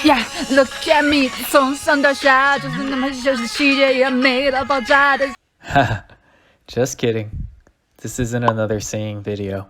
Yeah, look at me，从上到下就是那么小的细节也美到爆炸的。Just kidding. This isn't another singing video.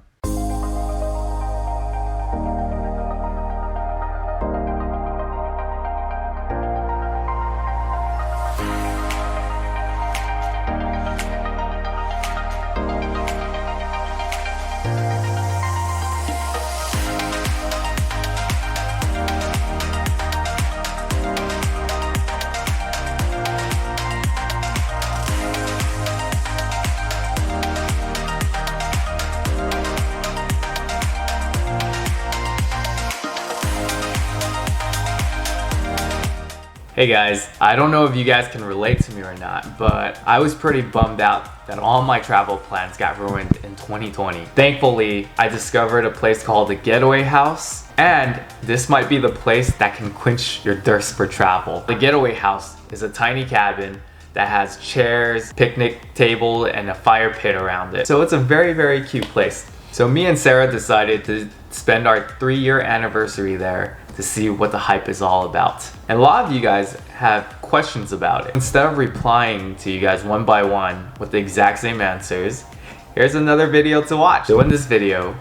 Hey guys, I don't know if you guys can relate to me or not, but I was pretty bummed out that all my travel plans got ruined in 2020. Thankfully, I discovered a place called the Getaway House, and this might be the place that can quench your thirst for travel. The Getaway House is a tiny cabin that has chairs, picnic table, and a fire pit around it. So it's a very, very cute place. So me and Sarah decided to spend our 3-year anniversary there to see what the hype is all about. And a lot of you guys have questions about it. Instead of replying to you guys one by one with the exact same answers, here's another video to watch. So in this video,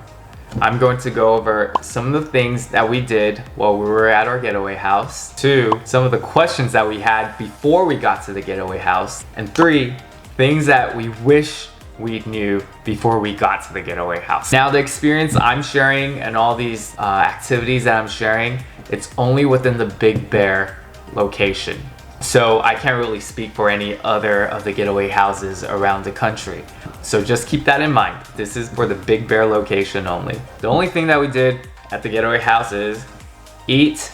I'm going to go over some of the things that we did while we were at our getaway house, 2, some of the questions that we had before we got to the getaway house, and 3, things that we wish we knew before we got to the getaway house. Now the experience I'm sharing and all these activities that I'm sharing, it's only within the Big Bear location. So I can't really speak for any other of the getaway houses around the country. So just keep that in mind. This is for the Big Bear location only. The only thing that we did at the getaway house is eat,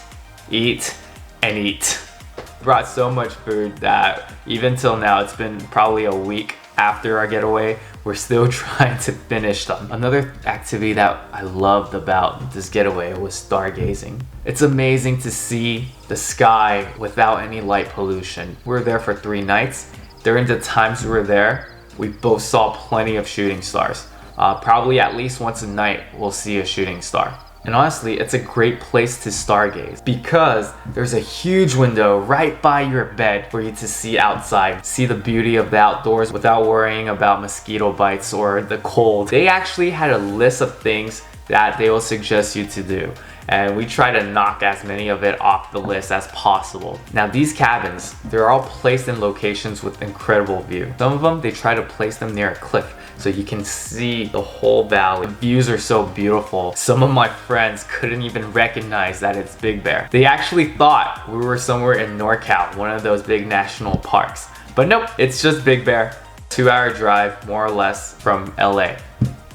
eat, and eat. We brought so much food that even till now, it's been probably a week after our getaway, we're still trying to finish them. Another activity that I loved about this getaway was stargazing. It's amazing to see the sky without any light pollution. We were there for 3 nights. During the times we were there, we both saw plenty of shooting stars. Probably at least once a night, we'll see a shooting star. And honestly, it's a great place to stargaze because there's a huge window right by your bed for you to see outside, see the beauty of the outdoors without worrying about mosquito bites or the cold. They actually had a list of things that they will suggest you to do, and we try to knock as many of it off the list as possible. Now these cabins, they're all placed in locations with incredible view. Some of them, they try to place them near a cliff so you can see the whole valley. The views are so beautiful. Some of my friends couldn't even recognize that it's Big Bear. They actually thought we were somewhere in NorCal, one of those big national parks. But nope, it's just Big Bear. 2-hour drive, more or less, from LA.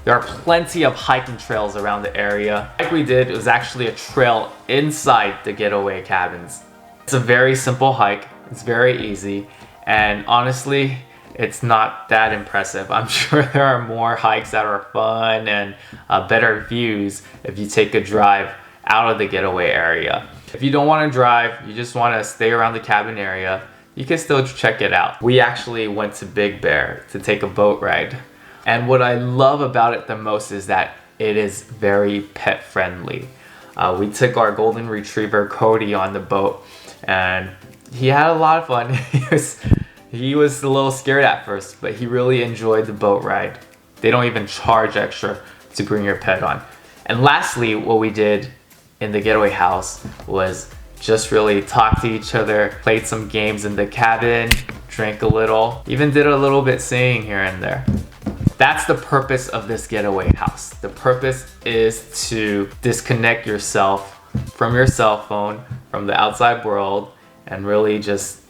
There are plenty of hiking trails around the area. Like we did, it was actually a trail inside the getaway cabins. It's a very simple hike. It's very easy. And honestly, it's not that impressive. I'm sure there are more hikes that are fun and better views if you take a drive out of the getaway area. If you don't want to drive, you just want to stay around the cabin area, you can still check it out. We actually went to Big Bear to take a boat ride. And what I love about it the most is that it is very pet friendly. We took our golden retriever Cody on the boat and he had a lot of fun. He was a little scared at first, but he really enjoyed the boat ride. They don't even charge extra to bring your pet on. And lastly, what we did in the getaway house was just really talk to each other, played some games in the cabin, drank a little, even did a little bit singing here and there. That's the purpose of this getaway house. The purpose is to disconnect yourself from your cell phone, from the outside world, and really just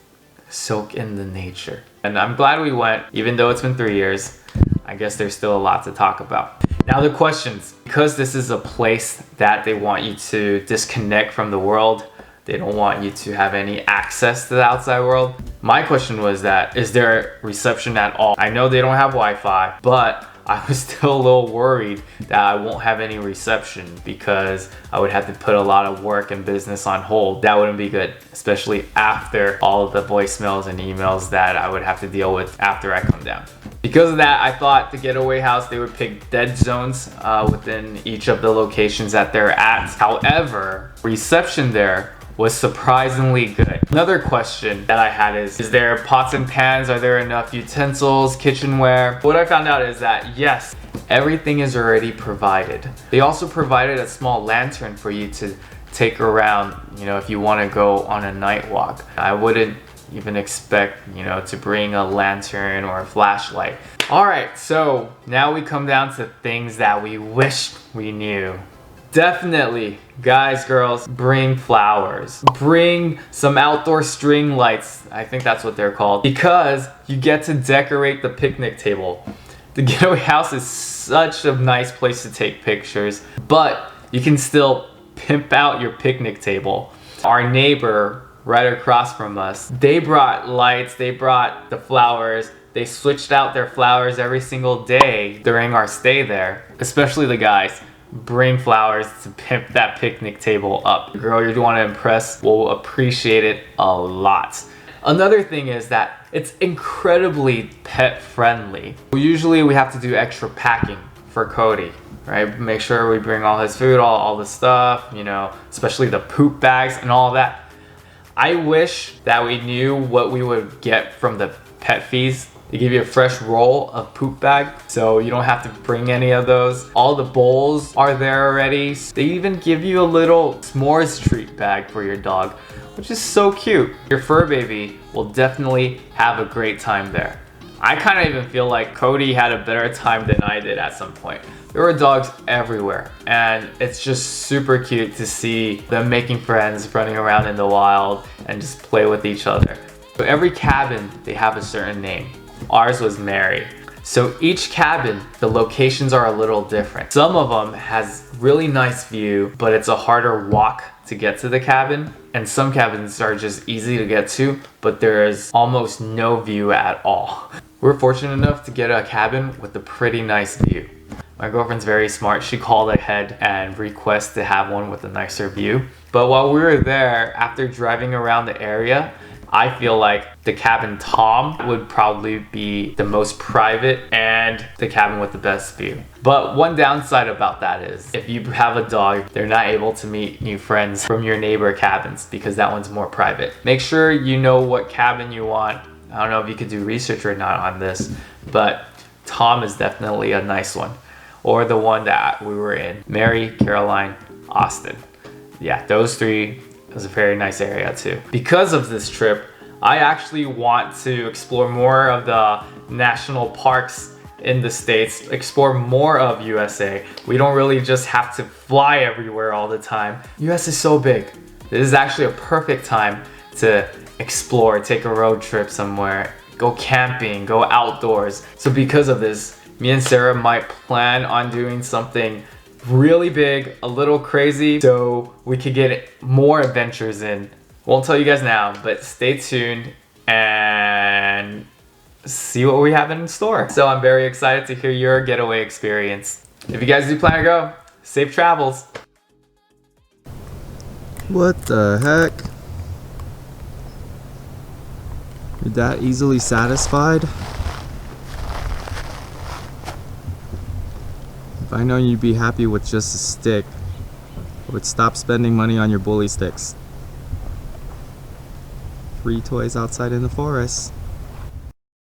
soak in the nature. And I'm glad we went, even though it's been 3 years. I guess there's still a lot to talk about. Now the questions. Because this is a place that they want you to disconnect from the world, they don't want you to have any access to the outside world. My question was that, is there reception at all? I know they don't have Wi-Fi, but I was still a little worried that I won't have any reception because I would have to put a lot of work and business on hold. That wouldn't be good, especially after all of the voicemails and emails that I would have to deal with after I come down. Because of that, I thought the getaway house, they would pick dead zones within each of the locations that they're at. However, reception there was surprisingly good. Another question that I had is there pots and pans? Are there enough utensils, kitchenware? What I found out is that yes, everything is already provided. They also provided a small lantern for you to take around, if you want to go on a night walk. I wouldn't even expect, to bring a lantern or a flashlight. All right, so now we come down to things that we wish we knew. Definitely, guys, girls, bring flowers. Bring some outdoor string lights. I think that's what they're called. Because you get to decorate the picnic table. The Getaway House is such a nice place to take pictures, but you can still pimp out your picnic table. Our neighbor right across from us, they brought lights, they brought the flowers. They switched out their flowers every single day during our stay there, especially the guys. Bring flowers to pimp that picnic table up. The girl you want to impress will appreciate it a lot. Another thing is that it's incredibly pet friendly. Usually we have to do extra packing for Cody, right? Make sure we bring all his food, all the stuff, especially the poop bags and all that. I wish that we knew what we would get from the pet fees. They give you a fresh roll of poop bag, so you don't have to bring any of those. All the bowls are there already. They even give you a little s'mores treat bag for your dog, which is so cute. Your fur baby will definitely have a great time there. I kind of even feel like Cody had a better time than I did at some point. There were dogs everywhere, and it's just super cute to see them making friends, running around in the wild, and just play with each other. So every cabin, they have a certain name. Ours was Mary. So each cabin, the locations are a little different. Some of them has really nice view, but it's a harder walk to get to the cabin. And some cabins are just easy to get to, but there is almost no view at all. We're fortunate enough to get a cabin with a pretty nice view. My girlfriend's very smart. She called ahead and requested to have one with a nicer view. But while we were there, after driving around the area, I feel like the cabin Tom would probably be the most private and the cabin with the best view. But one downside about that is if you have a dog, they're not able to meet new friends from your neighbor cabins because that one's more private. Make sure you know what cabin you want. I don't know if you could do research or not on this, but Tom is definitely a nice one. Or the one that we were in, Mary, Caroline, Austin. Yeah, those three. It was a very nice area too. Because of this trip, I actually want to explore more of the national parks in the States, explore more of USA. We don't really just have to fly everywhere all the time. US is so big. This is actually a perfect time to explore, take a road trip somewhere, go camping, go outdoors. So because of this, me and Sarah might plan on doing something really big, a little crazy, so we could get more adventures in. Won't tell you guys now, but stay tuned and see what we have in store. So I'm very excited to hear your getaway experience. If you guys do plan to go, safe travels. What the heck? You're that easily satisfied? If I know you'd be happy with just a stick, I would stop spending money on your bully sticks. Free toys outside in the forest.